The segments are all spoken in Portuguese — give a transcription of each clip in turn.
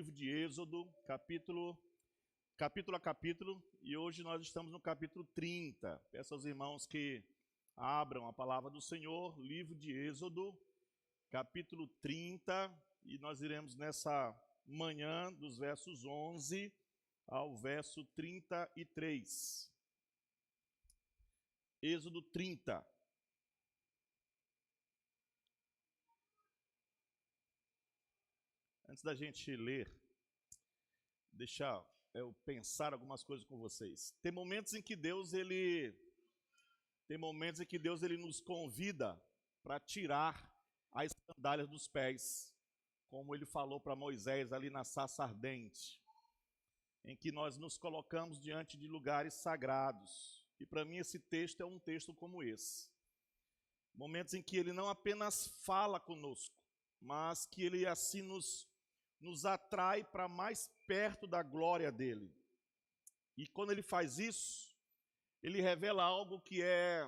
livro de Êxodo, capítulo a capítulo, e hoje nós estamos no capítulo 30. Peço aos irmãos que abram a palavra do Senhor, livro de Êxodo, capítulo 30, e nós iremos nessa manhã dos versos 11 ao verso 33. Êxodo 30. Antes da gente ler, deixar eu pensar algumas coisas com vocês. Tem momentos em que Deus ele nos convida para tirar as sandálias dos pés, como ele falou para Moisés ali na sarça ardente, em que nós nos colocamos diante de lugares sagrados. E para mim esse texto é um texto como esse. Momentos em que ele não apenas fala conosco, mas que ele assim nos atrai para mais perto da glória dele. E quando ele faz isso, ele revela algo que é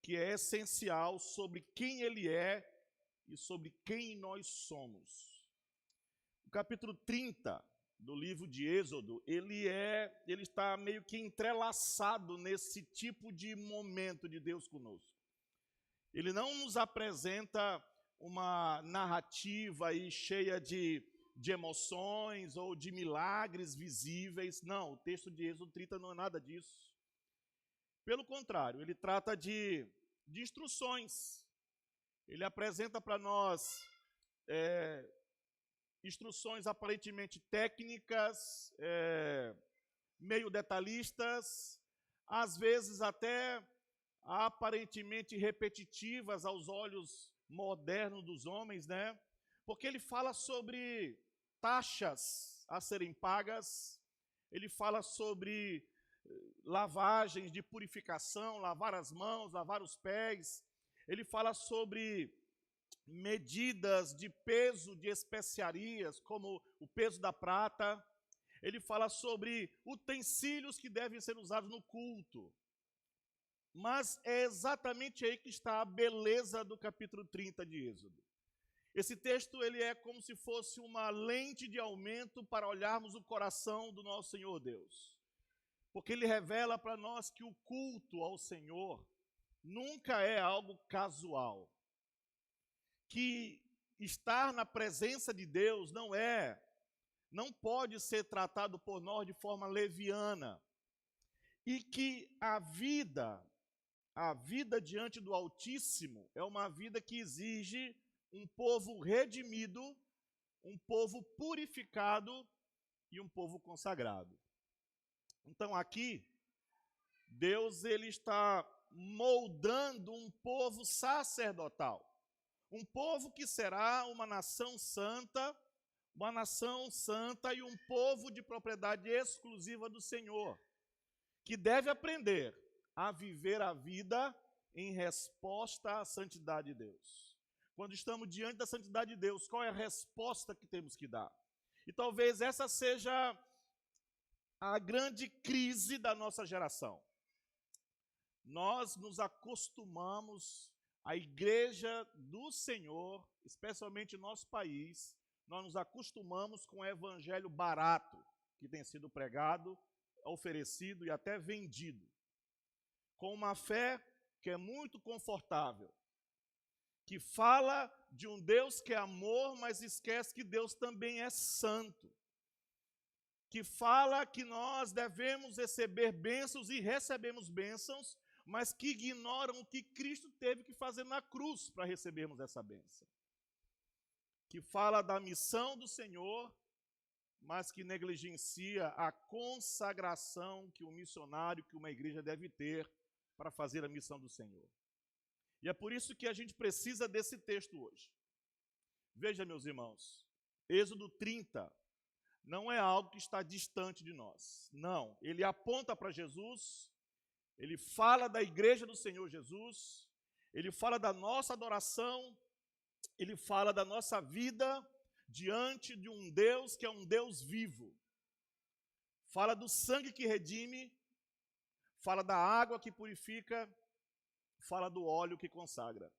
essencial sobre quem ele é e sobre quem nós somos. O capítulo 30 do livro de Êxodo, ele está meio que entrelaçado nesse tipo de momento de Deus conosco. Ele não nos apresenta uma narrativa aí cheia de emoções ou de milagres visíveis. Não, o texto de Êxodo 30 não é nada disso. Pelo contrário, ele trata de instruções. Ele apresenta para nós instruções aparentemente técnicas, meio detalhistas, às vezes até aparentemente repetitivas aos olhos modernos dos homens, né? Porque ele fala sobre taxas a serem pagas, ele fala sobre lavagens de purificação, lavar as mãos, lavar os pés, ele fala sobre medidas de peso de especiarias, como o peso da prata, ele fala sobre utensílios que devem ser usados no culto. Mas é exatamente aí que está a beleza do capítulo 30 de Êxodo. Esse texto ele é como se fosse uma lente de aumento para olharmos o coração do nosso Senhor Deus. Porque ele revela para nós que o culto ao Senhor nunca é algo casual. Que estar na presença de Deus não pode ser tratado por nós de forma leviana. E que a vida diante do Altíssimo é uma vida que exige um povo redimido, um povo purificado e um povo consagrado. Então aqui, Deus ele está moldando um povo sacerdotal. Um povo que será uma nação santa e um povo de propriedade exclusiva do Senhor, que deve aprender a viver a vida em resposta à santidade de Deus. Quando estamos diante da santidade de Deus, qual é a resposta que temos que dar? E talvez essa seja a grande crise da nossa geração. Nós nos acostumamos, a igreja do Senhor, especialmente no nosso país, nós nos acostumamos com o evangelho barato que tem sido pregado, oferecido e até vendido, com uma fé que é muito confortável, que fala de um Deus que é amor, mas esquece que Deus também é santo, que fala que nós devemos receber bênçãos e recebemos bênçãos, mas que ignoram o que Cristo teve que fazer na cruz para recebermos essa bênção. Que fala da missão do Senhor, mas que negligencia a consagração que um missionário, que uma igreja deve ter para fazer a missão do Senhor. E é por isso que a gente precisa desse texto hoje. Veja, meus irmãos, Êxodo 30 não é algo que está distante de nós. Não, ele aponta para Jesus, ele fala da igreja do Senhor Jesus, ele fala da nossa adoração, ele fala da nossa vida diante de um Deus que é um Deus vivo. Fala do sangue que redime, fala da água que purifica, fala do óleo que consagra.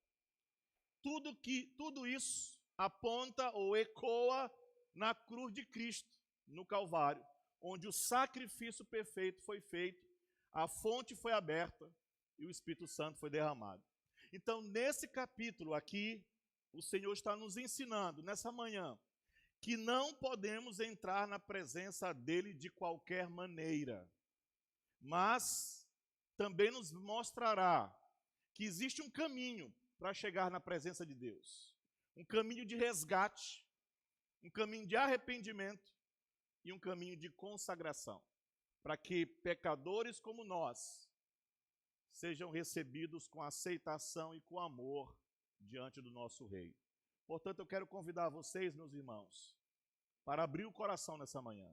Tudo isso aponta ou ecoa na cruz de Cristo, no Calvário, onde o sacrifício perfeito foi feito, a fonte foi aberta e o Espírito Santo foi derramado. Então, nesse capítulo aqui, o Senhor está nos ensinando, nessa manhã, que não podemos entrar na presença dele de qualquer maneira, mas também nos mostrará que existe um caminho para chegar na presença de Deus, um caminho de resgate, um caminho de arrependimento e um caminho de consagração, para que pecadores como nós sejam recebidos com aceitação e com amor diante do nosso Rei. Portanto, eu quero convidar vocês, meus irmãos, para abrir o coração nessa manhã.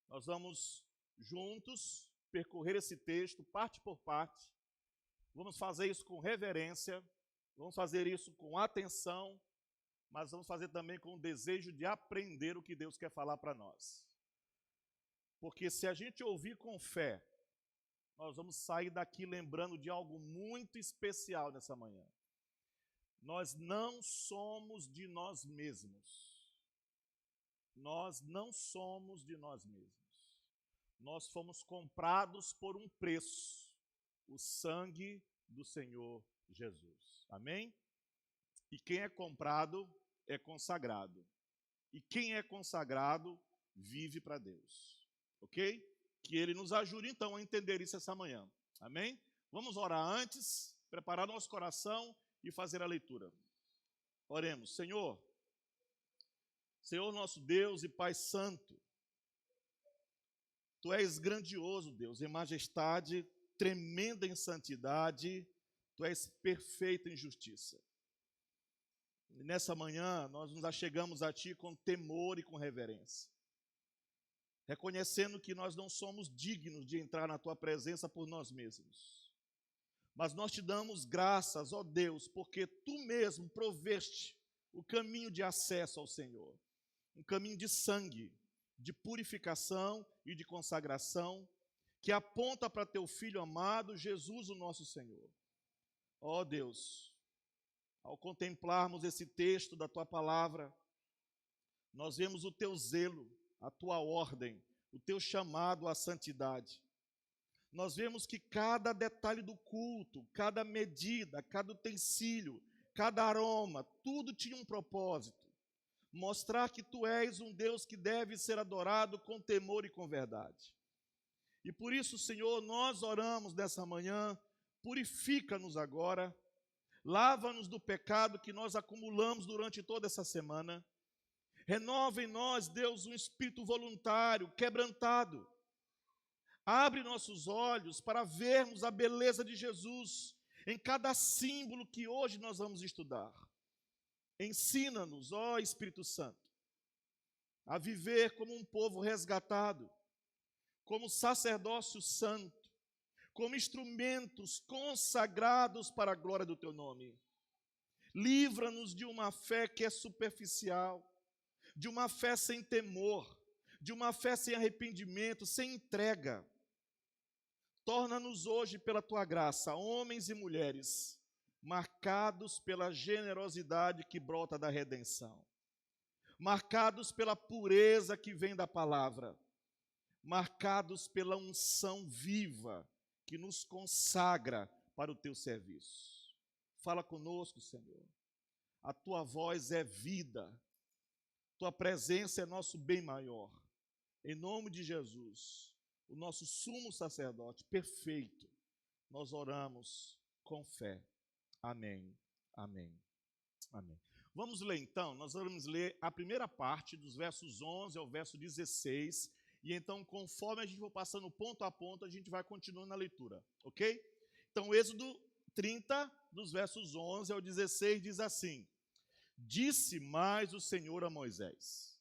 Nós vamos juntos percorrer esse texto, parte por parte. Vamos fazer isso com reverência, vamos fazer isso com atenção, mas vamos fazer também com o desejo de aprender o que Deus quer falar para nós. Porque se a gente ouvir com fé, nós vamos sair daqui lembrando de algo muito especial nessa manhã. Nós não somos de nós mesmos. Nós não somos de nós mesmos. Nós fomos comprados por um preço, o sangue do Senhor Jesus. Amém? E quem é comprado é consagrado. E quem é consagrado vive para Deus. Ok? Que Ele nos ajude então a entender isso essa manhã. Amém? Vamos orar antes, preparar nosso coração e fazer a leitura. Oremos. Senhor nosso Deus e Pai Santo, Tu és grandioso, Deus, em majestade, tremenda em santidade, Tu és perfeito em justiça. E nessa manhã, nós nos achegamos a Ti com temor e com reverência, reconhecendo que nós não somos dignos de entrar na Tua presença por nós mesmos. Mas nós Te damos graças, ó Deus, porque Tu mesmo proveste o caminho de acesso ao Senhor, um caminho de sangue, de purificação e de consagração, que aponta para Teu Filho amado, Jesus, o nosso Senhor. Ó Deus, ao contemplarmos esse texto da Tua palavra, nós vemos o Teu zelo, a Tua ordem, o Teu chamado à santidade. Nós vemos que cada detalhe do culto, cada medida, cada utensílio, cada aroma, tudo tinha um propósito. Mostrar que Tu és um Deus que deve ser adorado com temor e com verdade. E por isso, Senhor, nós oramos nessa manhã, purifica-nos agora, lava-nos do pecado que nós acumulamos durante toda essa semana. Renova em nós, Deus, um espírito voluntário, quebrantado. Abre nossos olhos para vermos a beleza de Jesus em cada símbolo que hoje nós vamos estudar. Ensina-nos, ó Espírito Santo, a viver como um povo resgatado, como sacerdócio santo, como instrumentos consagrados para a glória do Teu nome. Livra-nos de uma fé que é superficial, de uma fé sem temor, de uma fé sem arrependimento, sem entrega. Torna-nos hoje, pela Tua graça, homens e mulheres, marcados pela generosidade que brota da redenção, marcados pela pureza que vem da palavra, marcados pela unção viva que nos consagra para o Teu serviço. Fala conosco, Senhor. A Tua voz é vida, Tua presença é nosso bem maior. Em nome de Jesus, o nosso sumo sacerdote perfeito, nós oramos com fé. Amém, amém, amém. Vamos ler então, nós vamos ler a primeira parte dos versos 11 ao verso 16, e então conforme a gente for passando ponto a ponto, a gente vai continuando na leitura, ok? Então, Êxodo 30, dos versos 11 ao 16, diz assim: Disse mais o Senhor a Moisés: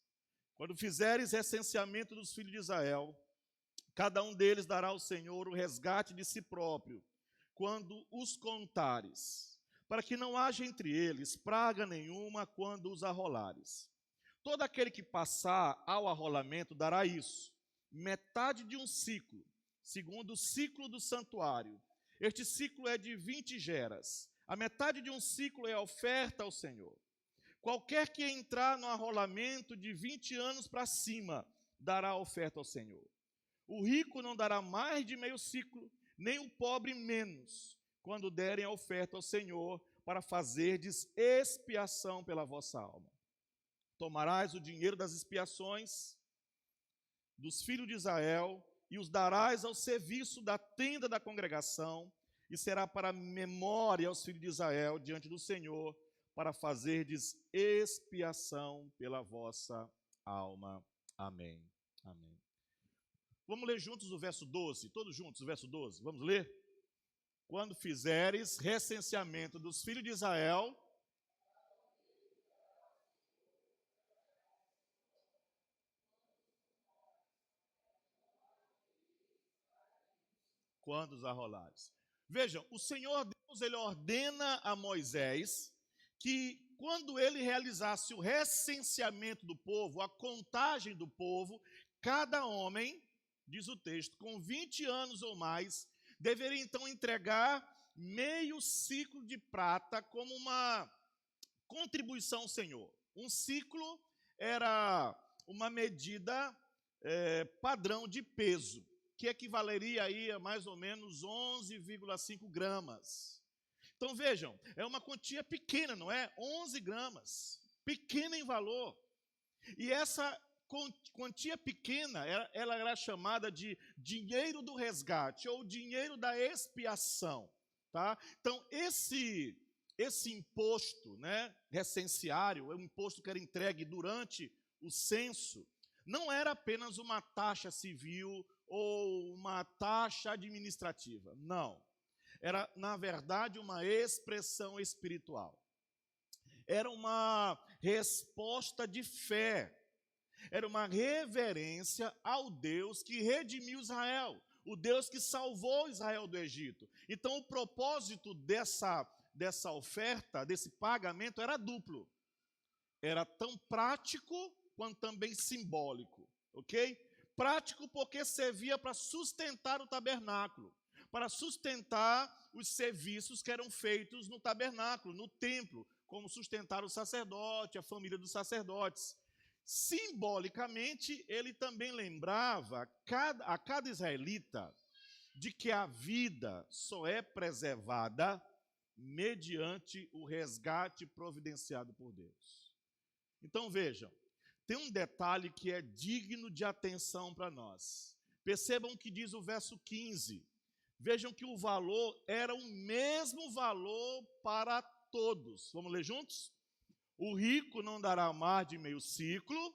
Quando fizeres recenseamento dos filhos de Israel, cada um deles dará ao Senhor o resgate de si próprio, quando os contares, para que não haja entre eles praga nenhuma quando os arrolares. Todo aquele que passar ao arrolamento dará isso, metade de um ciclo, segundo o ciclo do santuário. Este ciclo é de 20 geras. A metade de um ciclo é a oferta ao Senhor. Qualquer que entrar no arrolamento de 20 anos para cima, dará oferta ao Senhor. O rico não dará mais de meio ciclo, nem o pobre menos, quando derem a oferta ao Senhor, para fazerdes expiação pela vossa alma. Tomarás o dinheiro das expiações dos filhos de Israel, e os darás ao serviço da tenda da congregação, e será para memória aos filhos de Israel diante do Senhor, para fazerdes expiação pela vossa alma. Amém. Amém. Vamos ler juntos o verso 12, todos juntos o verso 12, vamos ler? Quando fizeres recenseamento dos filhos de Israel, quando os arrolares. Vejam, o Senhor Deus, ele ordena a Moisés que quando ele realizasse o recenseamento do povo, a contagem do povo, cada homem, diz o texto, com 20 anos ou mais, deveria então entregar meio ciclo de prata como uma contribuição ao Senhor. Um ciclo era uma medida padrão de peso, que equivaleria aí a mais ou menos 11,5 gramas. Então vejam, é uma quantia pequena, não é? 11 gramas, pequena em valor. E essa quantia pequena, ela era chamada de dinheiro do resgate, ou dinheiro da expiação. Tá? Então esse imposto, né, recenseário, é um imposto que era entregue durante o censo, não era apenas uma taxa civil ou uma taxa administrativa, não. Era, na verdade, uma expressão espiritual. Era uma resposta de fé. Era uma reverência ao Deus que redimiu Israel, o Deus que salvou Israel do Egito. Então, o propósito dessa oferta, desse pagamento, era duplo. Era tão prático quanto também simbólico, ok? Prático porque servia para sustentar o tabernáculo, para sustentar os serviços que eram feitos no tabernáculo, no templo, como sustentar o sacerdote, a família dos sacerdotes. Simbolicamente, ele também lembrava a cada israelita de que a vida só é preservada mediante o resgate providenciado por Deus. Então vejam, tem um detalhe que é digno de atenção para nós. Percebam o que diz o verso 15. Vejam que o valor era o mesmo valor para todos. Vamos ler juntos? O rico não dará mais de meio ciclo,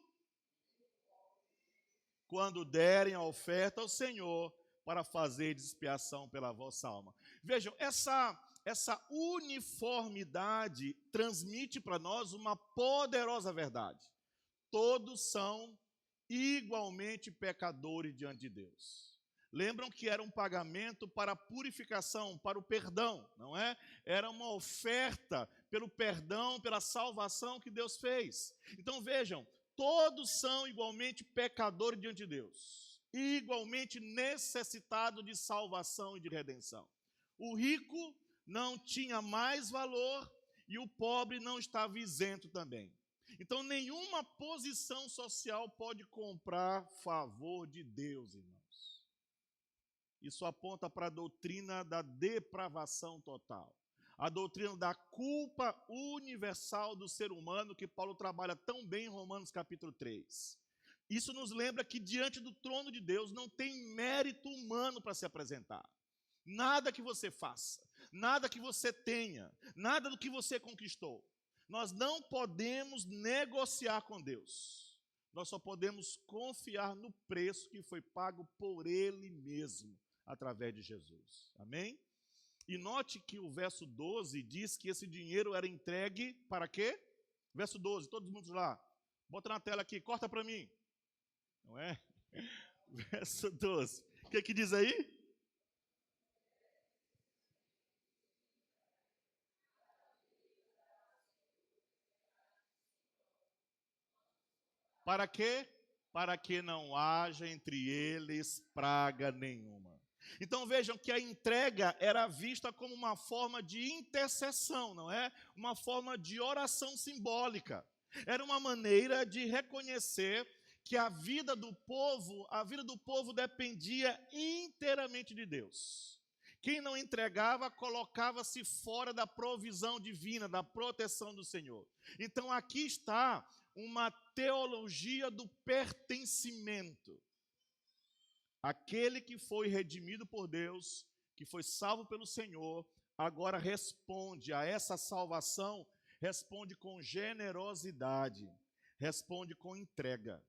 quando derem a oferta ao Senhor, para fazer expiação pela vossa alma. Vejam, essa uniformidade transmite para nós uma poderosa verdade. Todos são igualmente pecadores diante de Deus. Lembram que era um pagamento para a purificação, para o perdão, não é? Era uma oferta pelo perdão, pela salvação que Deus fez. Então vejam, todos são igualmente pecadores diante de Deus, igualmente necessitados de salvação e de redenção. O rico não tinha mais valor e o pobre não estava isento também. Então, nenhuma posição social pode comprar favor de Deus, irmãos. Isso aponta para a doutrina da depravação total. A doutrina da culpa universal do ser humano, que Paulo trabalha tão bem em Romanos capítulo 3. Isso nos lembra que diante do trono de Deus não tem mérito humano para se apresentar. Nada que você faça, nada que você tenha, nada do que você conquistou. Nós não podemos negociar com Deus. Nós só podemos confiar no preço que foi pago por Ele mesmo, através de Jesus. Amém? E note que o verso 12 diz que esse dinheiro era entregue para quê? Verso 12, todos juntos lá. Bota na tela aqui, corta para mim. Não é? Verso 12. O que diz aí? Para quê? Para que não haja entre eles praga nenhuma. Então vejam que a entrega era vista como uma forma de intercessão, não é? Uma forma de oração simbólica. Era uma maneira de reconhecer que a vida do povo dependia inteiramente de Deus. Quem não entregava, colocava-se fora da provisão divina, da proteção do Senhor. Então aqui está uma teologia do pertencimento. Aquele que foi redimido por Deus, que foi salvo pelo Senhor, agora responde a essa salvação, responde com generosidade, responde com entrega.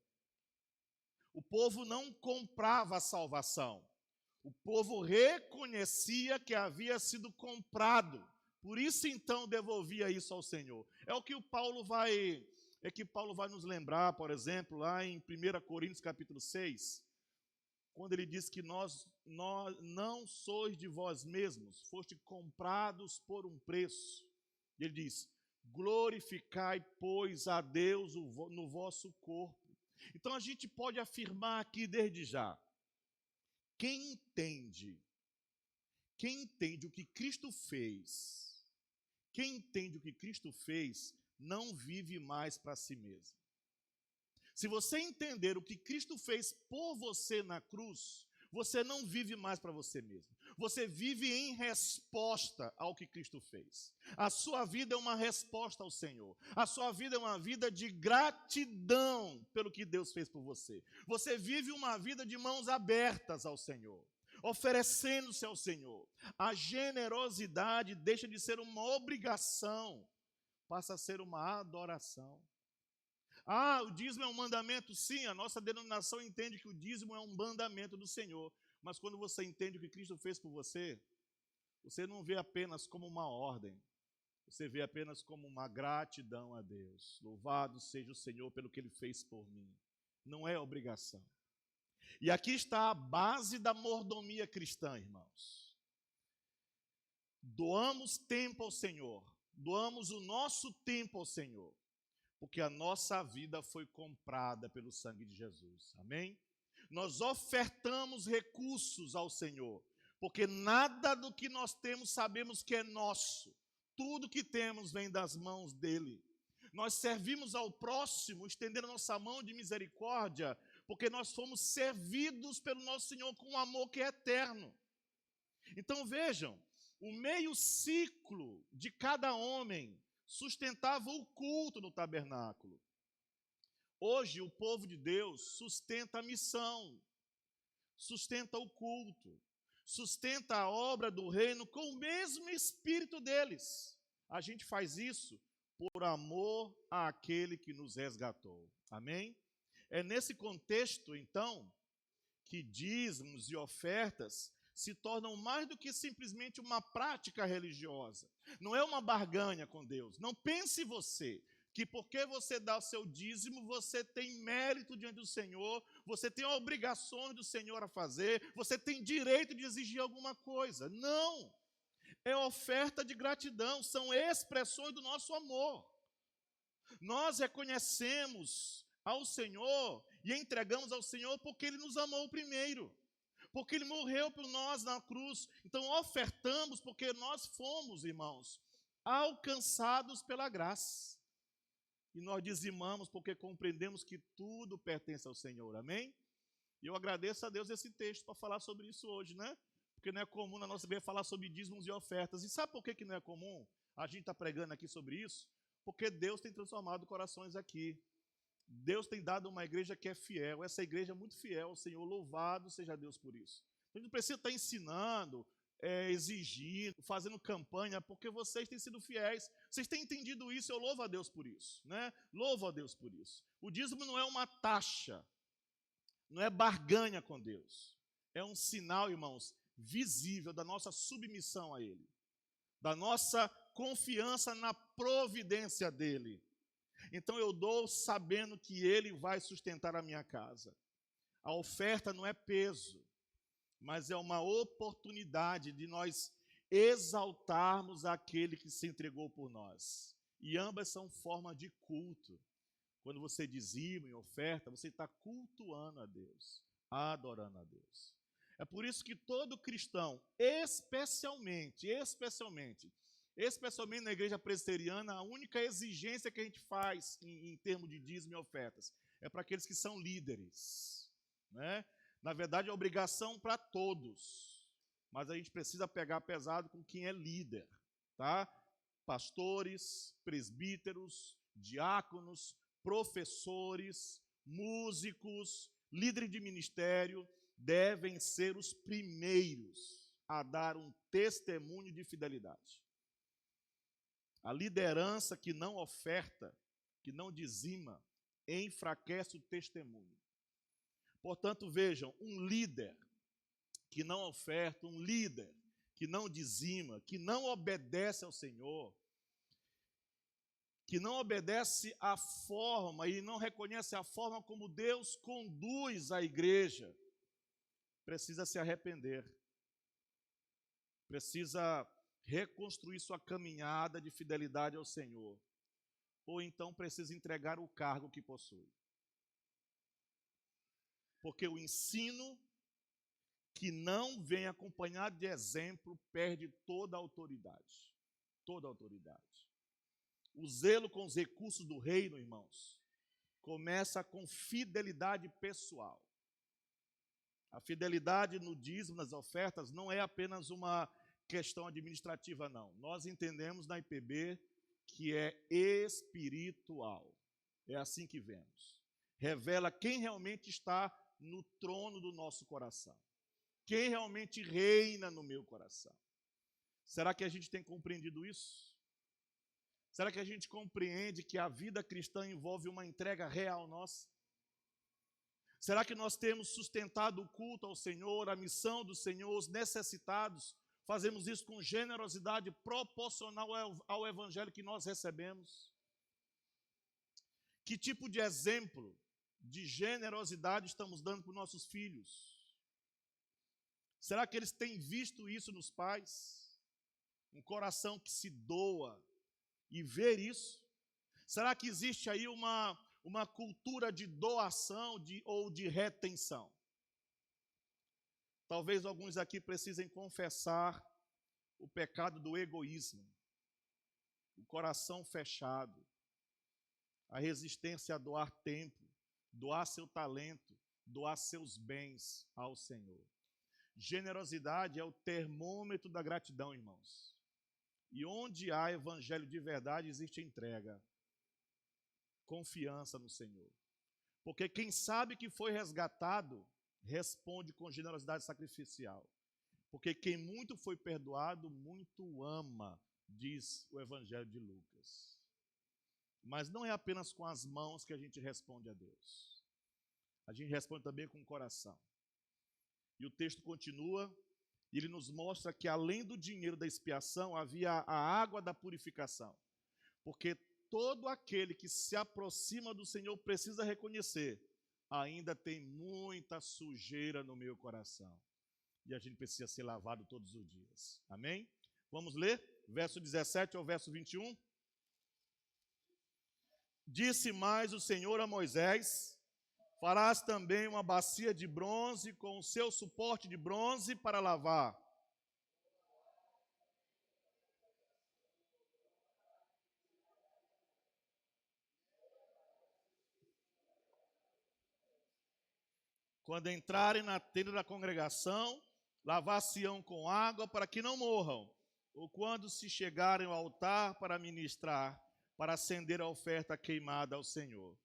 O povo não comprava a salvação. O povo reconhecia que havia sido comprado. Por isso, então, devolvia isso ao Senhor. É o que Paulo vai nos lembrar, por exemplo, lá em 1 Coríntios capítulo 6, quando ele diz que nós não sois de vós mesmos, foste comprados por um preço. Ele diz, glorificai, pois, a Deus no vosso corpo. Então, a gente pode afirmar aqui desde já, quem entende o que Cristo fez, não vive mais para si mesmo. Se você entender o que Cristo fez por você na cruz, você não vive mais para você mesmo. Você vive em resposta ao que Cristo fez. A sua vida é uma resposta ao Senhor. A sua vida é uma vida de gratidão pelo que Deus fez por você. Você vive uma vida de mãos abertas ao Senhor, oferecendo-se ao Senhor. A generosidade deixa de ser uma obrigação, passa a ser uma adoração. O dízimo é um mandamento? Sim, a nossa denominação entende que o dízimo é um mandamento do Senhor. Mas quando você entende o que Cristo fez por você, você não vê apenas como uma ordem, você vê apenas como uma gratidão a Deus. Louvado seja o Senhor pelo que Ele fez por mim. Não é obrigação. E aqui está a base da mordomia cristã, irmãos. Doamos tempo ao Senhor, doamos o nosso tempo ao Senhor, porque a nossa vida foi comprada pelo sangue de Jesus. Amém? Nós ofertamos recursos ao Senhor, porque nada do que nós temos sabemos que é nosso. Tudo que temos vem das mãos dele. Nós servimos ao próximo, estendendo a nossa mão de misericórdia, porque nós fomos servidos pelo nosso Senhor com um amor que é eterno. Então vejam, o meio ciclo de cada homem sustentava o culto no tabernáculo. Hoje o povo de Deus sustenta a missão, sustenta o culto, sustenta a obra do reino com o mesmo espírito deles. A gente faz isso por amor àquele que nos resgatou. Amém? É nesse contexto, então, que dízimos e ofertas se tornam mais do que simplesmente uma prática religiosa. Não é uma barganha com Deus. Não pense você que porque você dá o seu dízimo, você tem mérito diante do Senhor, você tem obrigações do Senhor a fazer, você tem direito de exigir alguma coisa. Não! É oferta de gratidão, são expressões do nosso amor. Nós reconhecemos ao Senhor e entregamos ao Senhor porque Ele nos amou primeiro, porque Ele morreu por nós na cruz. Então ofertamos porque nós fomos, irmãos, alcançados pela graça. E nós dizimamos porque compreendemos que tudo pertence ao Senhor, amém? E eu agradeço a Deus esse texto para falar sobre isso hoje, né? Porque não é comum na nossa igreja falar sobre dízimos e ofertas. E sabe por que não é comum a gente estar pregando aqui sobre isso? Porque Deus tem transformado corações aqui. Deus tem dado uma igreja que é fiel. Essa igreja é muito fiel ao Senhor. Louvado seja Deus por isso. A gente não precisa estar ensinando, exigindo, fazendo campanha, porque vocês têm sido fiéis. Vocês têm entendido isso, eu louvo a Deus por isso, né? Louvo a Deus por isso. O dízimo não é uma taxa, não é barganha com Deus. É um sinal, irmãos, visível da nossa submissão a Ele, da nossa confiança na providência dEle. Então eu dou sabendo que Ele vai sustentar a minha casa. A oferta não é peso, mas é uma oportunidade de nós exaltarmos aquele que se entregou por nós. E ambas são formas de culto. Quando você dizima e oferta, você está cultuando a Deus, adorando a Deus. É por isso que todo cristão, especialmente na igreja presbiteriana, a única exigência que a gente faz em termos de dízimo e ofertas é para aqueles que são líderes, né? Na verdade, é obrigação para todos, mas a gente precisa pegar pesado com quem é líder, tá? Pastores, presbíteros, diáconos, professores, músicos, líderes de ministério, devem ser os primeiros a dar um testemunho de fidelidade. A liderança que não oferta, que não dizima, enfraquece o testemunho. Portanto, vejam, um líder que não oferta, um líder que não dizima, que não obedece ao Senhor, que não obedece à forma e não reconhece a forma como Deus conduz a igreja, precisa se arrepender, precisa reconstruir sua caminhada de fidelidade ao Senhor, ou então precisa entregar o cargo que possui. Porque o ensino que não vem acompanhado de exemplo perde toda a autoridade. Toda a autoridade. O zelo com os recursos do reino, irmãos, começa com fidelidade pessoal. A fidelidade no dízimo, nas ofertas, não é apenas uma questão administrativa, não. Nós entendemos na IPB que é espiritual. É assim que vemos. Revela quem realmente está no trono do nosso coração. Quem realmente reina no meu coração. Será que a gente tem compreendido isso? Será que a gente compreende que a vida cristã envolve uma entrega real nossa? Será que nós temos sustentado o culto ao Senhor, a missão do Senhor, os necessitados? Fazemos isso com generosidade proporcional ao evangelho que nós recebemos? Que tipo de exemplo de generosidade estamos dando para os nossos filhos? Será que eles têm visto isso nos pais? Um coração que se doa e ver isso? Será que existe aí uma cultura de doação ou de retenção? Talvez alguns aqui precisem confessar o pecado do egoísmo, o coração fechado, a resistência a doar tempo, doar seu talento, doar seus bens ao Senhor. Generosidade é o termômetro da gratidão, irmãos. E onde há evangelho de verdade, existe entrega, confiança no Senhor. Porque quem sabe que foi resgatado, responde com generosidade sacrificial. Porque quem muito foi perdoado, muito ama, diz o Evangelho de Lucas. Mas não é apenas com as mãos que a gente responde a Deus. A gente responde também com o coração. E o texto continua, e ele nos mostra que além do dinheiro da expiação, havia a água da purificação. Porque todo aquele que se aproxima do Senhor precisa reconhecer, ainda tem muita sujeira no meu coração. E a gente precisa ser lavado todos os dias. Amém? Vamos ler? Verso 17 ao verso 21. Disse mais o Senhor a Moisés: farás também uma bacia de bronze com o seu suporte de bronze para lavar. Quando entrarem na tenda da congregação, lavar-se-ão com água para que não morram, ou quando se chegarem ao altar para ministrar, para acender a oferta queimada ao Senhor.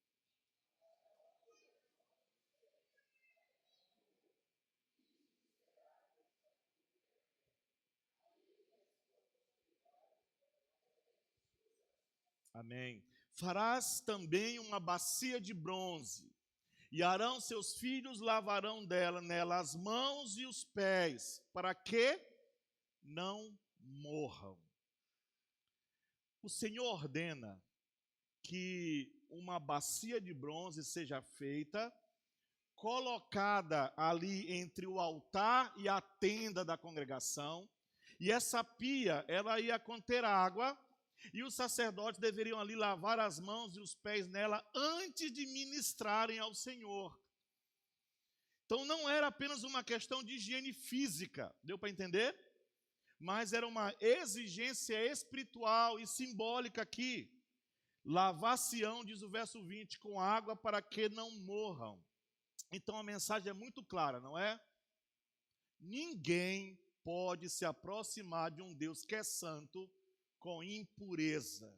Amém. Farás também uma bacia de bronze, e Arão, seus filhos, lavarão nela as mãos e os pés, para que não morram. O Senhor ordena que uma bacia de bronze seja feita, colocada ali entre o altar e a tenda da congregação, e essa pia, ela ia conter água, e os sacerdotes deveriam ali lavar as mãos e os pés nela antes de ministrarem ao Senhor. Então não era apenas uma questão de higiene física, deu para entender? Mas era uma exigência espiritual e simbólica aqui. Lavar-se-ão, diz o verso 20, com água para que não morram. Então a mensagem é muito clara, não é? Ninguém pode se aproximar de um Deus que é santo com impureza.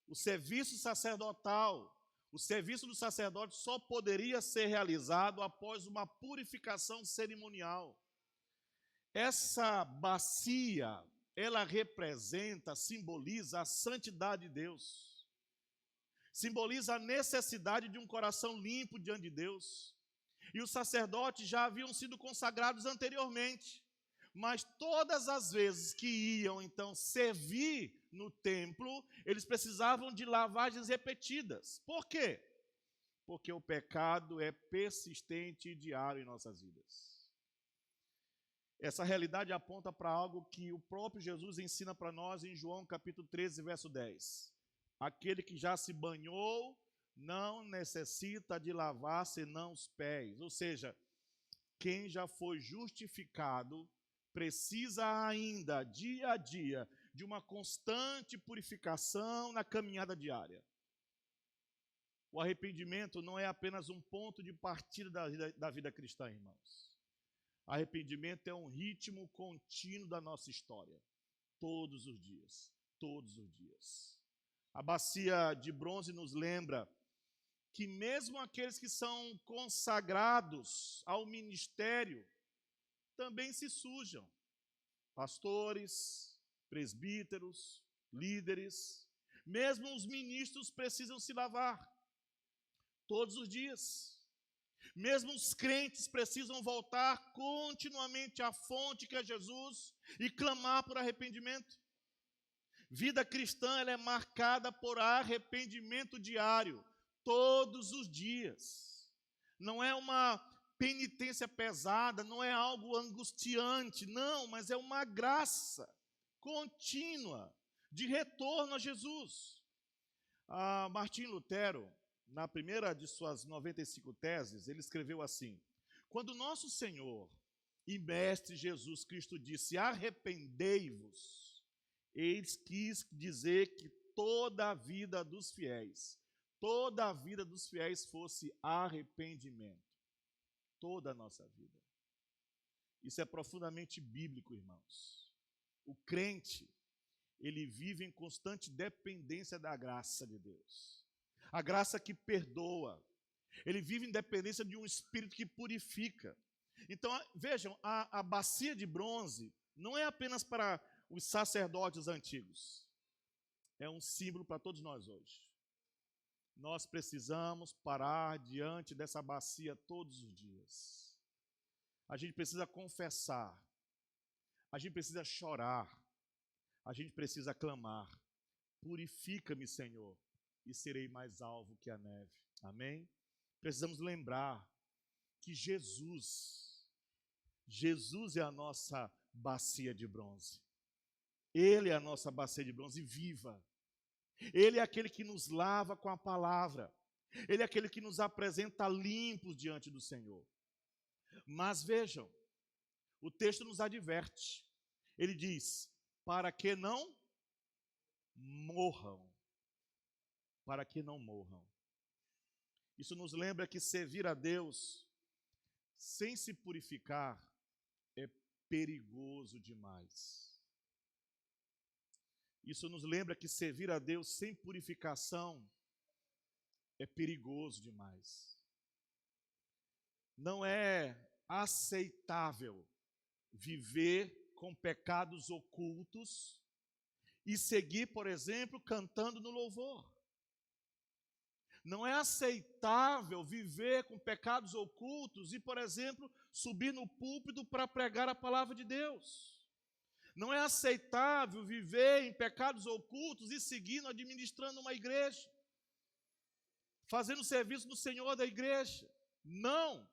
O serviço sacerdotal, o serviço do sacerdote só poderia ser realizado após uma purificação cerimonial. Essa bacia, ela representa, simboliza a santidade de Deus. Simboliza a necessidade de um coração limpo diante de Deus. E os sacerdotes já haviam sido consagrados anteriormente. Mas todas as vezes que iam, então, servir no templo, eles precisavam de lavagens repetidas. Por quê? Porque o pecado é persistente e diário em nossas vidas. Essa realidade aponta para algo que o próprio Jesus ensina para nós em João capítulo 13, verso 10. Aquele que já se banhou não necessita de lavar senão os pés. Ou seja, quem já foi justificado precisa ainda, dia a dia, de uma constante purificação na caminhada diária. O arrependimento não é apenas um ponto de partida da vida cristã, irmãos. Arrependimento é um ritmo contínuo da nossa história. Todos os dias, todos os dias. A bacia de bronze nos lembra que mesmo aqueles que são consagrados ao ministério também se sujam. Pastores, presbíteros, líderes, mesmo os ministros precisam se lavar todos os dias. Mesmo os crentes precisam voltar continuamente à fonte que é Jesus e clamar por arrependimento. Vida cristã ela é marcada por arrependimento diário, todos os dias. Não é uma penitência pesada, não é algo angustiante, não, mas é uma graça contínua de retorno a Jesus. Martim Lutero, na primeira de suas 95 teses, ele escreveu assim: quando nosso Senhor e Mestre Jesus Cristo disse, arrependei-vos, eles quis dizer que toda a vida dos fiéis fosse arrependimento. Toda a nossa vida. Isso é profundamente bíblico, irmãos. O crente, ele vive em constante dependência da graça de Deus. A graça que perdoa. Ele vive em dependência de um espírito que purifica. Então, vejam, a bacia de bronze não é apenas para os sacerdotes antigos. É um símbolo para todos nós hoje. Nós precisamos parar diante dessa bacia todos os dias. A gente precisa confessar. A gente precisa chorar. A gente precisa clamar. Purifica-me, Senhor, e serei mais alvo que a neve. Amém? Precisamos lembrar que Jesus é a nossa bacia de bronze. Ele é a nossa bacia de bronze viva. Ele é aquele que nos lava com a palavra. Ele é aquele que nos apresenta limpos diante do Senhor. Mas vejam, o texto nos adverte. Ele diz, para que não morram. Para que não morram. Isso nos lembra que servir a Deus sem se purificar é perigoso demais. Isso nos lembra que servir a Deus sem purificação é perigoso demais. Não é aceitável viver com pecados ocultos e seguir, por exemplo, cantando no louvor. Não é aceitável viver com pecados ocultos e, por exemplo, subir no púlpito para pregar a palavra de Deus. Não é aceitável viver em pecados ocultos e seguindo, administrando uma igreja, fazendo o serviço do Senhor da igreja. Não.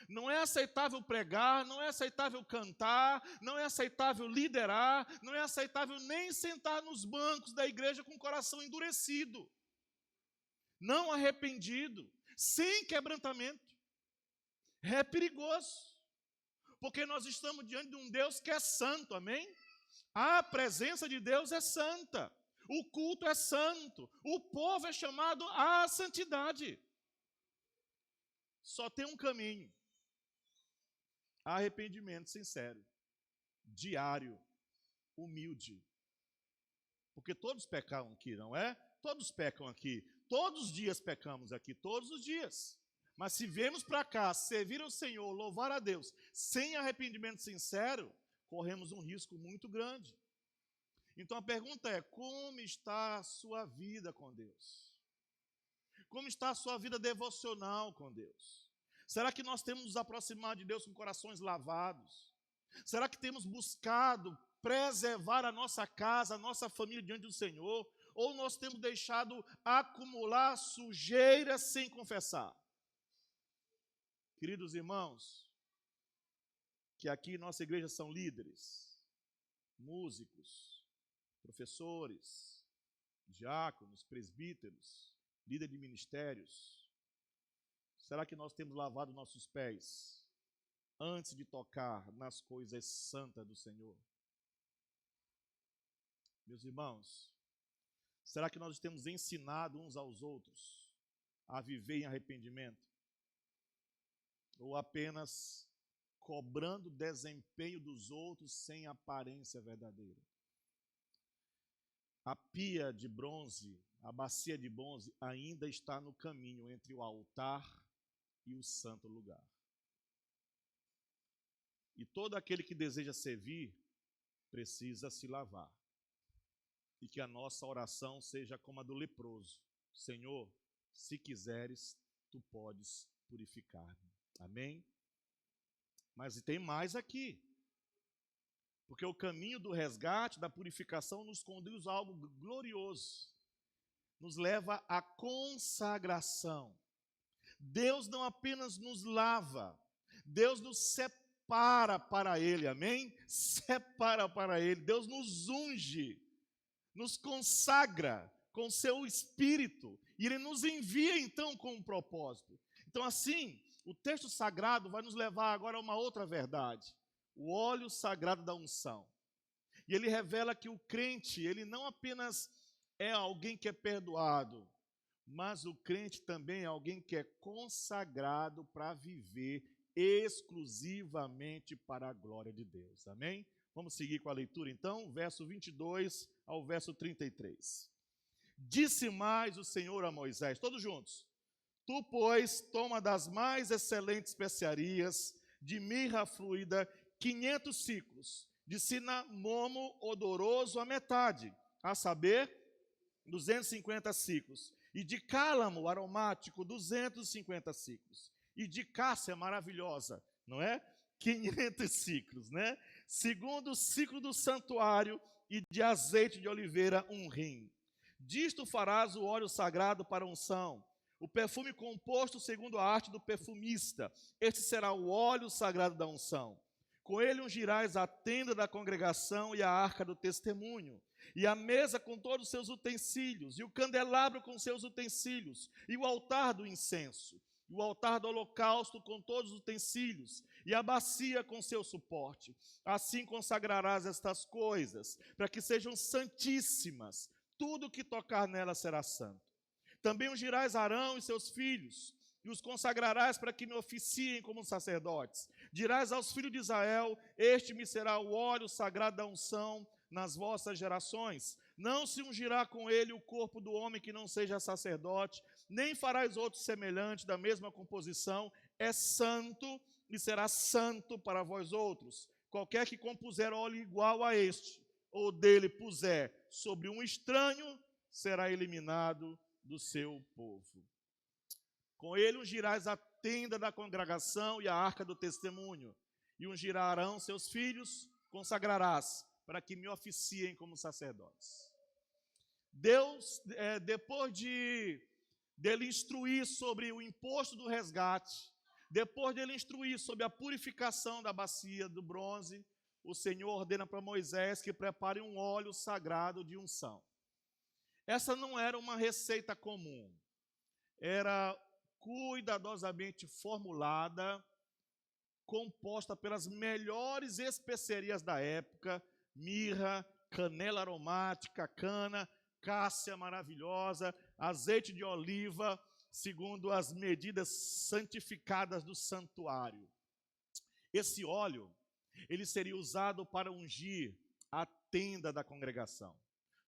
Não é aceitável pregar, não é aceitável cantar, não é aceitável liderar, não é aceitável nem sentar nos bancos da igreja com o coração endurecido, não arrependido, sem quebrantamento. É perigoso, porque nós estamos diante de um Deus que é santo, amém? A presença de Deus é santa, o culto é santo, o povo é chamado à santidade. Só tem um caminho: arrependimento sincero, diário, humilde. Porque todos pecam aqui, não é? Todos pecam aqui. Todos os dias pecamos aqui, todos os dias. Mas se viemos para cá, servir ao Senhor, louvar a Deus, sem arrependimento sincero, corremos um risco muito grande. Então a pergunta é: como está a sua vida com Deus? Como está a sua vida devocional com Deus? Será que nós temos nos aproximado de Deus com corações lavados? Será que temos buscado preservar a nossa casa, a nossa família diante do Senhor? Ou nós temos deixado acumular sujeira sem confessar? Queridos irmãos, que aqui em nossa igreja são líderes, músicos, professores, diáconos, presbíteros, líderes de ministérios. Será que nós temos lavado nossos pés antes de tocar nas coisas santas do Senhor? Meus irmãos, será que nós temos ensinado uns aos outros a viver em arrependimento? Ou apenas cobrando desempenho dos outros sem aparência verdadeira? A pia de bronze, a bacia de bronze ainda está no caminho entre o altar e o santo lugar. E todo aquele que deseja servir precisa se lavar. E que a nossa oração seja como a do leproso: Senhor, se quiseres, tu podes purificar-me. Amém? Mas tem mais aqui. Porque o caminho do resgate, da purificação, nos conduz a algo glorioso. Nos leva à consagração. Deus não apenas nos lava, Deus nos separa para Ele, amém? Separa para Ele. Deus nos unge, nos consagra com seu Espírito, e Ele nos envia então com um propósito. Então assim, o texto sagrado vai nos levar agora a uma outra verdade: o óleo sagrado da unção. E ele revela que o crente, ele não apenas é alguém que é perdoado, mas o crente também é alguém que é consagrado para viver exclusivamente para a glória de Deus. Amém? Vamos seguir com a leitura então, verso 22 ao verso 33. Disse mais o Senhor a Moisés, todos juntos: Tu, pois, toma das mais excelentes especiarias, de mirra fluida, 500 ciclos, de cinamomo odoroso a metade, a saber, 250 ciclos, e de cálamo aromático, 250 ciclos, e de cássia maravilhosa, não é? 500 ciclos, né? Segundo o ciclo do santuário, e de azeite de oliveira, 1 rim. Disto farás o óleo sagrado para unção, o perfume composto segundo a arte do perfumista. Este será o óleo sagrado da unção. Com ele ungirás a tenda da congregação e a arca do testemunho, e a mesa com todos os seus utensílios, e o candelabro com seus utensílios, e o altar do incenso, e o altar do holocausto com todos os utensílios, e a bacia com seu suporte. Assim consagrarás estas coisas, para que sejam santíssimas. Tudo que tocar nelas será santo. Também ungirás Arão e seus filhos, e os consagrarás para que me oficiem como sacerdotes. Dirás aos filhos de Israel: este me será o óleo sagrado da unção nas vossas gerações. Não se ungirá com ele o corpo do homem que não seja sacerdote, nem farás outro semelhante da mesma composição. É santo e será santo para vós outros. Qualquer que compuser óleo igual a este, ou dele puser sobre um estranho, será eliminado do seu povo. Com ele ungirás a tenda da congregação e a arca do testemunho, e ungirá Arão seus filhos, consagrarás, para que me oficiem como sacerdotes. Deus, depois dele instruir sobre o imposto do resgate, depois dele instruir sobre a purificação da bacia do bronze, o Senhor ordena para Moisés que prepare um óleo sagrado de unção. Essa não era uma receita comum, era cuidadosamente formulada composta pelas melhores especiarias da época: mirra, canela aromática, cana, cássia maravilhosa, azeite de oliva, segundo as medidas santificadas do santuário. Esse óleo, ele seria usado para ungir a tenda da congregação,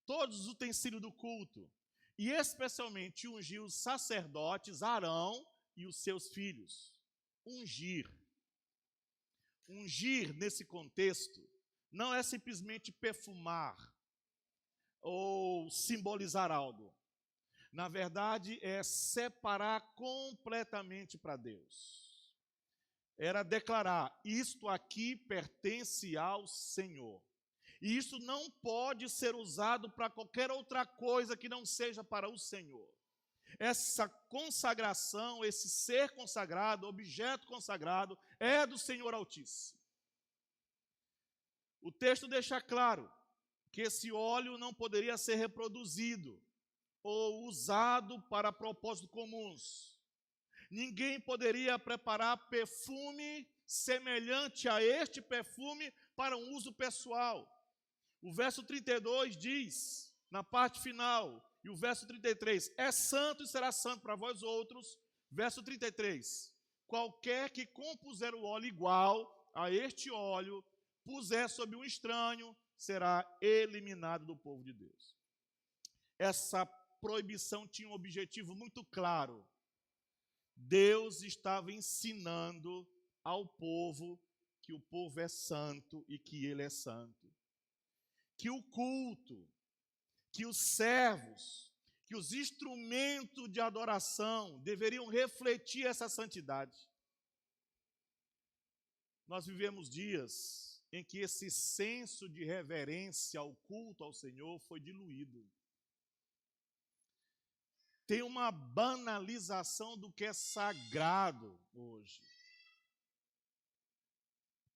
todos os utensílios do culto, e especialmente ungir os sacerdotes Arão e os seus filhos. Ungir. Ungir, nesse contexto, não é simplesmente perfumar ou simbolizar algo. Na verdade, é separar completamente para Deus. Era declarar: isto aqui pertence ao Senhor. E isso não pode ser usado para qualquer outra coisa que não seja para o Senhor. Essa consagração, esse ser consagrado, objeto consagrado, é do Senhor Altíssimo. O texto deixa claro que esse óleo não poderia ser reproduzido ou usado para propósitos comuns. Ninguém poderia preparar perfume semelhante a este perfume para um uso pessoal. O verso 32 diz, na parte final, e o verso 33, é santo e será santo para vós outros. Verso 33, qualquer que compuser o óleo igual a este óleo, puser sobre um estranho, será eliminado do povo de Deus. Essa proibição tinha um objetivo muito claro. Deus estava ensinando ao povo que o povo é santo e que ele é santo. Que o culto, que os servos, que os instrumentos de adoração deveriam refletir essa santidade. Nós vivemos dias em que esse senso de reverência ao culto ao Senhor foi diluído. Tem uma banalização do que é sagrado hoje.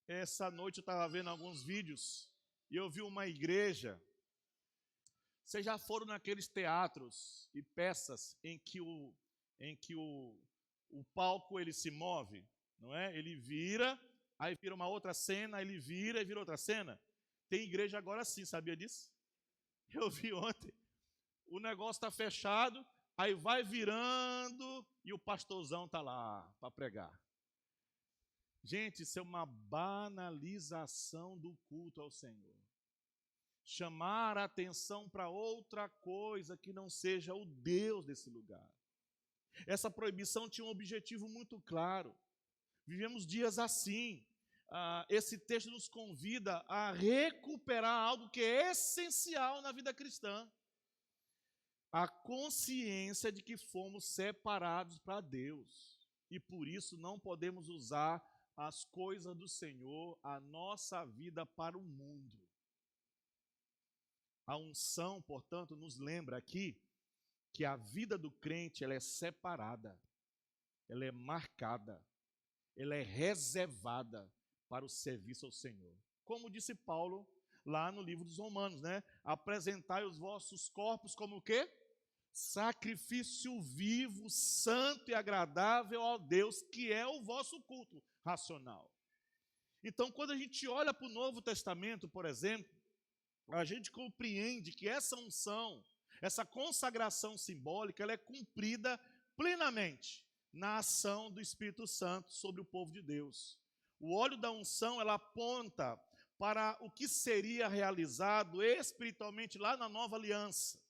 Essa noite eu estava vendo alguns vídeos e eu vi uma igreja. Vocês já foram naqueles teatros e peças em que o palco ele se move, não é? Ele vira, aí vira uma outra cena, ele vira e vira outra cena. Tem igreja agora sim, sabia disso? Eu vi ontem. O negócio está fechado, aí vai virando e o pastorzão está lá para pregar. Gente, isso é uma banalização do culto ao Senhor. Chamar a atenção para outra coisa que não seja o Deus desse lugar. Essa proibição tinha um objetivo muito claro. Vivemos dias assim. Esse texto nos convida a recuperar algo que é essencial na vida cristã. A consciência de que fomos separados para Deus. E por isso não podemos usar as coisas do Senhor, a nossa vida, para o mundo. A unção, portanto, nos lembra aqui que a vida do crente ela é separada, ela é marcada, ela é reservada para o serviço ao Senhor. Como disse Paulo lá no livro dos Romanos, né? Apresentai os vossos corpos como o quê? Sacrifício vivo, santo e agradável ao Deus, que é o vosso culto racional. Então, quando a gente olha para o Novo Testamento, por exemplo, a gente compreende que essa unção, essa consagração simbólica, ela é cumprida plenamente na ação do Espírito Santo sobre o povo de Deus. O óleo da unção, ela aponta para o que seria realizado espiritualmente lá na nova aliança.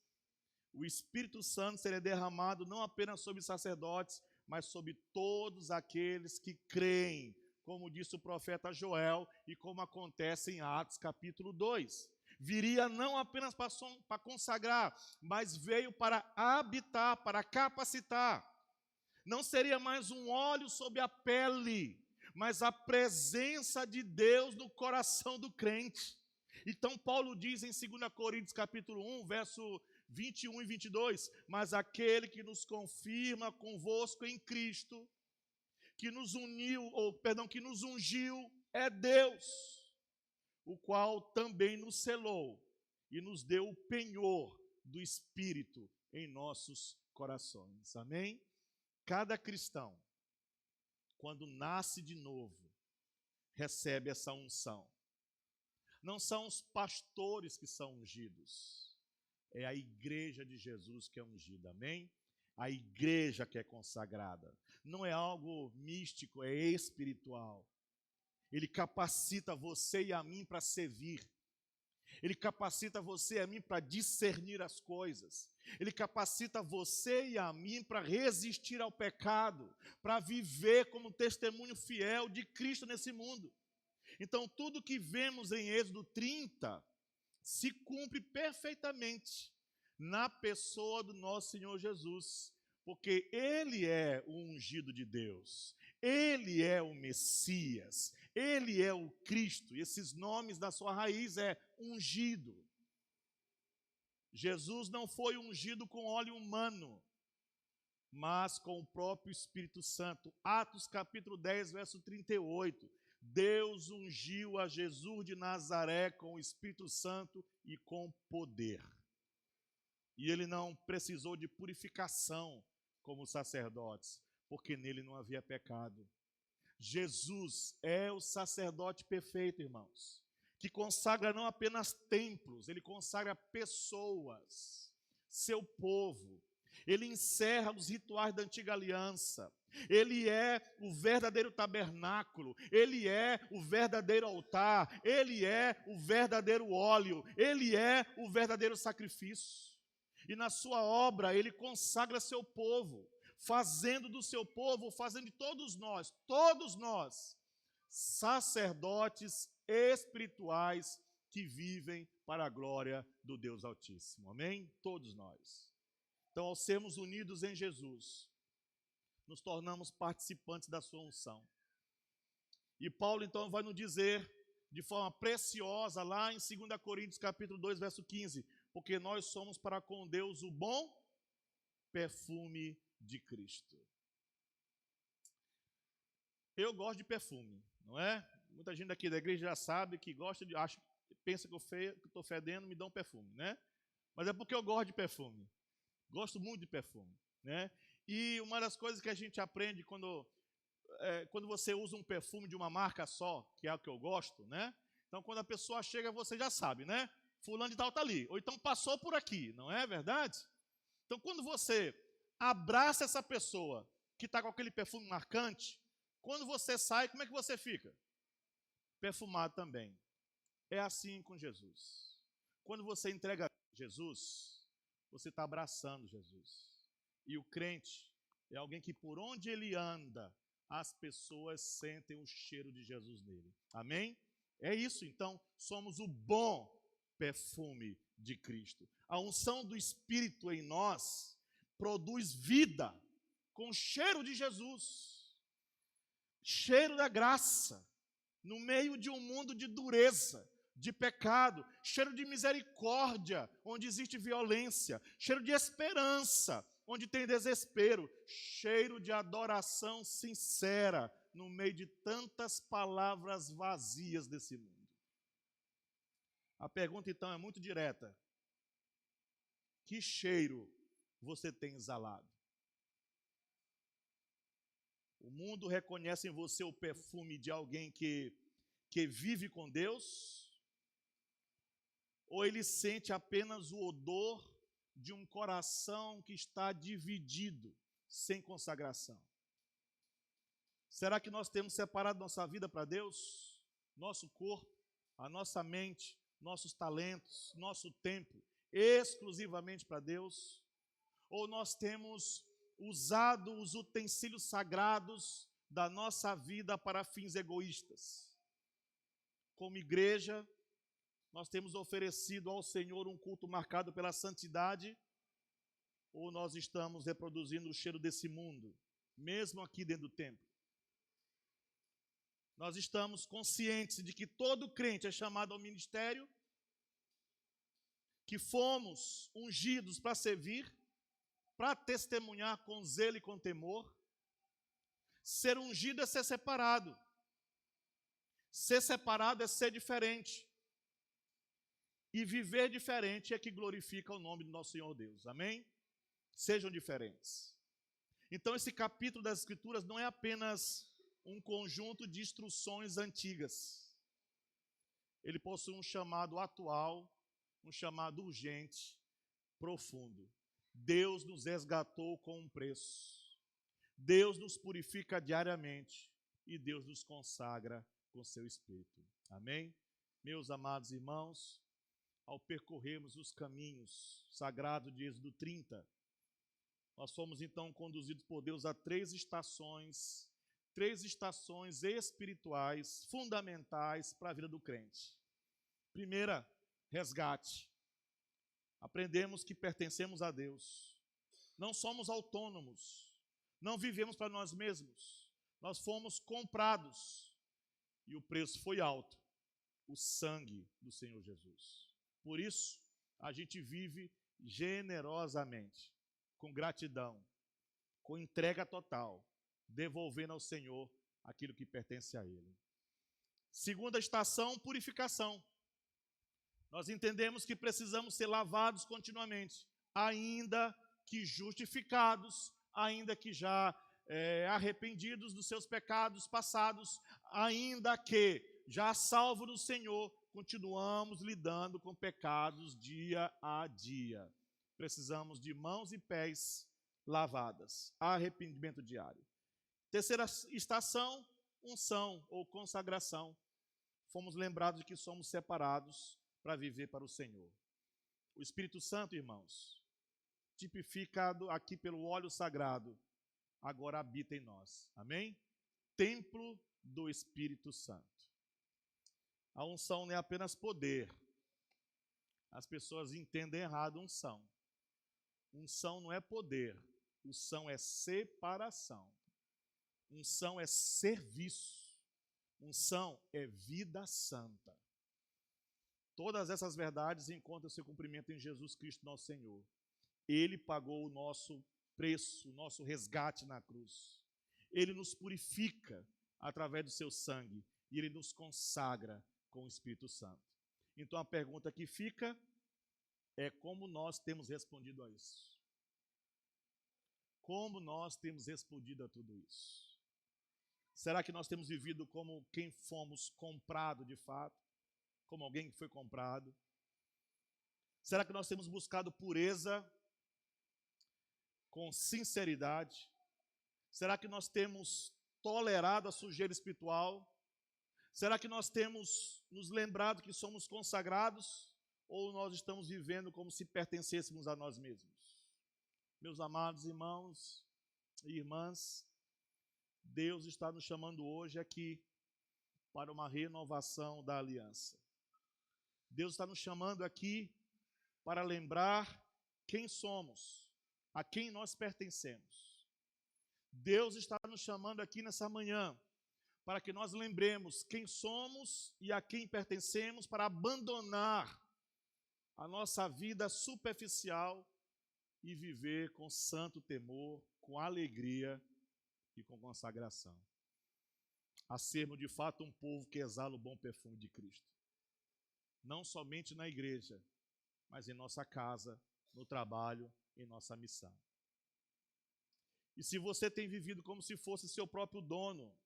O Espírito Santo seria derramado não apenas sobre sacerdotes, mas sobre todos aqueles que creem, como disse o profeta Joel e como acontece em Atos capítulo 2. Viria não apenas para consagrar, mas veio para habitar, para capacitar. Não seria mais um óleo sobre a pele, mas a presença de Deus no coração do crente. Então Paulo diz em 2 Coríntios capítulo 1, verso 21 e 22, mas aquele que nos confirma convosco em Cristo, que nos ungiu é Deus, o qual também nos selou e nos deu o penhor do Espírito em nossos corações. Amém? Cada cristão, quando nasce de novo, recebe essa unção. Não são os pastores que são ungidos. É a igreja de Jesus que é ungida, amém? A igreja que é consagrada. Não é algo místico, é espiritual. Ele capacita você e a mim para servir. Ele capacita você e a mim para discernir as coisas. Ele capacita você e a mim para resistir ao pecado, para viver como testemunho fiel de Cristo nesse mundo. Então, tudo que vemos em Êxodo 30 se cumpre perfeitamente na pessoa do nosso Senhor Jesus, porque Ele é o ungido de Deus, Ele é o Messias, Ele é o Cristo, e esses nomes da sua raiz é ungido. Jesus não foi ungido com óleo humano, mas com o próprio Espírito Santo. Atos capítulo 10, verso 38. Deus ungiu a Jesus de Nazaré com o Espírito Santo e com poder. E ele não precisou de purificação como os sacerdotes, porque nele não havia pecado. Jesus é o sacerdote perfeito, irmãos, que consagra não apenas templos, ele consagra pessoas, seu povo. Ele encerra os rituais da antiga aliança. Ele é o verdadeiro tabernáculo, ele é o verdadeiro altar, ele é o verdadeiro óleo, ele é o verdadeiro sacrifício. E na sua obra ele consagra seu povo, fazendo do seu povo, fazendo de todos nós, sacerdotes espirituais que vivem para a glória do Deus Altíssimo. Amém? Todos nós. Então, ao sermos unidos em Jesus, nos tornamos participantes da sua unção. E Paulo, então, vai nos dizer de forma preciosa, lá em 2 Coríntios, capítulo 2, verso 15, porque nós somos para com Deus o bom perfume de Cristo. Eu gosto de perfume, não é? Muita gente aqui da igreja já sabe que gosta de, pensa que eu estou fedendo, me dá um perfume, né? Mas é porque eu gosto de perfume. Gosto muito de perfume, né? E uma das coisas que a gente aprende quando você usa um perfume de uma marca só, que é o que eu gosto, né? Então, quando a pessoa chega, você já sabe, né? Fulano de tal está ali, ou então passou por aqui, não é verdade? Então, quando você abraça essa pessoa que está com aquele perfume marcante, quando você sai, como é que você fica? Perfumado também. É assim com Jesus. Quando você entrega a Jesus, você está abraçando Jesus. E o crente é alguém que por onde ele anda, as pessoas sentem o cheiro de Jesus nele. Amém? É isso, então, somos o bom perfume de Cristo. A unção do Espírito em nós produz vida com o cheiro de Jesus. Cheiro da graça, no meio de um mundo de dureza, de pecado, cheiro de misericórdia, onde existe violência, cheiro de esperança, onde tem desespero, cheiro de adoração sincera, no meio de tantas palavras vazias desse mundo. A pergunta, então, é muito direta. Que cheiro você tem exalado? O mundo reconhece em você o perfume de alguém que vive com Deus? Ou ele sente apenas o odor de um coração que está dividido, sem consagração? Será que nós temos separado nossa vida para Deus? Nosso corpo, a nossa mente, nossos talentos, nosso tempo, exclusivamente para Deus? Ou nós temos usado os utensílios sagrados da nossa vida para fins egoístas? Como igreja, nós temos oferecido ao Senhor um culto marcado pela santidade, ou nós estamos reproduzindo o cheiro desse mundo, mesmo aqui dentro do templo? Nós estamos conscientes de que todo crente é chamado ao ministério, que fomos ungidos para servir, para testemunhar com zelo e com temor. Ser ungido é ser separado. Ser separado é ser diferente. E viver diferente é que glorifica o nome do nosso Senhor Deus. Amém? Sejam diferentes. Então, esse capítulo das Escrituras não é apenas um conjunto de instruções antigas. Ele possui um chamado atual, um chamado urgente, profundo. Deus nos resgatou com um preço. Deus nos purifica diariamente e Deus nos consagra com seu Espírito. Amém? Meus amados irmãos, ao percorrermos os caminhos sagrados de Êxodo 30, nós fomos então conduzidos por Deus a três estações espirituais fundamentais para a vida do crente. Primeira, resgate. Aprendemos que pertencemos a Deus. Não somos autônomos. Não vivemos para nós mesmos. Nós fomos comprados. E o preço foi alto. O sangue do Senhor Jesus. Por isso, a gente vive generosamente, com gratidão, com entrega total, devolvendo ao Senhor aquilo que pertence a Ele. Segunda estação, purificação. Nós entendemos que precisamos ser lavados continuamente, ainda que justificados, ainda que já arrependidos dos seus pecados passados, ainda que já salvos no Senhor, continuamos lidando com pecados dia a dia. Precisamos de mãos e pés lavadas, arrependimento diário. Terceira estação, unção ou consagração. Fomos lembrados de que somos separados para viver para o Senhor. O Espírito Santo, irmãos, tipificado aqui pelo óleo sagrado, agora habita em nós. Amém? Templo do Espírito Santo. A unção não é apenas poder. As pessoas entendem errado unção. Unção não é poder. Unção é separação. Unção é serviço. Unção é vida santa. Todas essas verdades encontram seu cumprimento em Jesus Cristo, nosso Senhor. Ele pagou o nosso preço, o nosso resgate na cruz. Ele nos purifica através do seu sangue e ele nos consagra com o Espírito Santo. Então a pergunta que fica é como nós temos respondido a isso. Como nós temos respondido a tudo isso? Será que nós temos vivido como quem fomos comprado de fato? Como alguém que foi comprado? Será que nós temos buscado pureza com sinceridade? Será que nós temos tolerado a sujeira espiritual? Será que nós temos nos lembrado que somos consagrados? Ou nós estamos vivendo como se pertencêssemos a nós mesmos? Meus amados irmãos e irmãs, Deus está nos chamando hoje aqui para uma renovação da aliança. Deus está nos chamando aqui para lembrar quem somos, a quem nós pertencemos. Deus está nos chamando aqui nessa manhã para que nós lembremos quem somos e a quem pertencemos, para abandonar a nossa vida superficial e viver com santo temor, com alegria e com consagração. A sermos de fato um povo que exala o bom perfume de Cristo. Não somente na igreja, mas em nossa casa, no trabalho, em nossa missão. E se você tem vivido como se fosse seu próprio dono,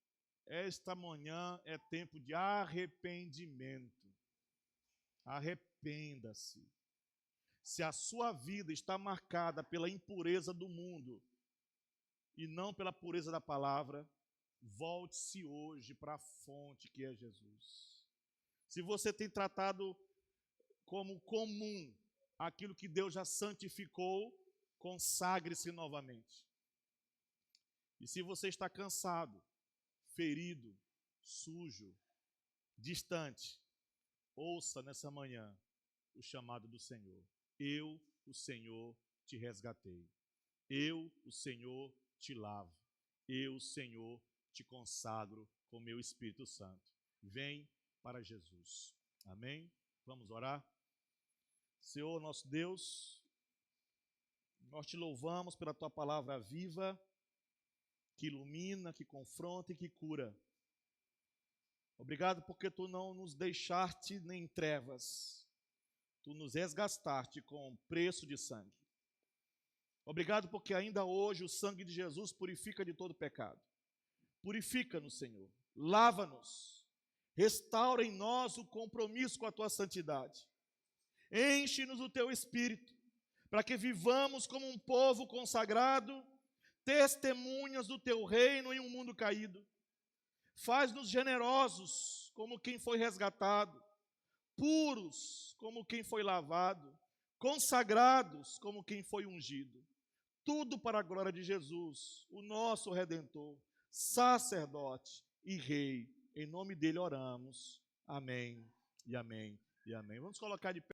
esta manhã é tempo de arrependimento. Arrependa-se. Se a sua vida está marcada pela impureza do mundo e não pela pureza da palavra, volte-se hoje para a fonte que é Jesus. Se você tem tratado como comum aquilo que Deus já santificou, consagre-se novamente. E se você está cansado, ferido, sujo, distante, ouça nessa manhã o chamado do Senhor. Eu, o Senhor, te resgatei. Eu, o Senhor, te lavo. Eu, o Senhor, te consagro com meu Espírito Santo. Vem para Jesus. Amém? Vamos orar? Senhor, nosso Deus, nós te louvamos pela tua palavra viva, que ilumina, que confronta e que cura. Obrigado porque tu não nos deixaste nem em trevas. Tu nos resgataste com preço de sangue. Obrigado porque ainda hoje o sangue de Jesus purifica de todo pecado. Purifica-nos, Senhor. Lava-nos. Restaura em nós o compromisso com a tua santidade. Enche-nos do teu Espírito, para que vivamos como um povo consagrado, testemunhas do teu reino em um mundo caído. Faz-nos generosos, como quem foi resgatado, puros, como quem foi lavado, consagrados, como quem foi ungido. Tudo para a glória de Jesus, o nosso Redentor, sacerdote e Rei. Em nome dele oramos. Amém e amém e amém. Vamos colocar de pé.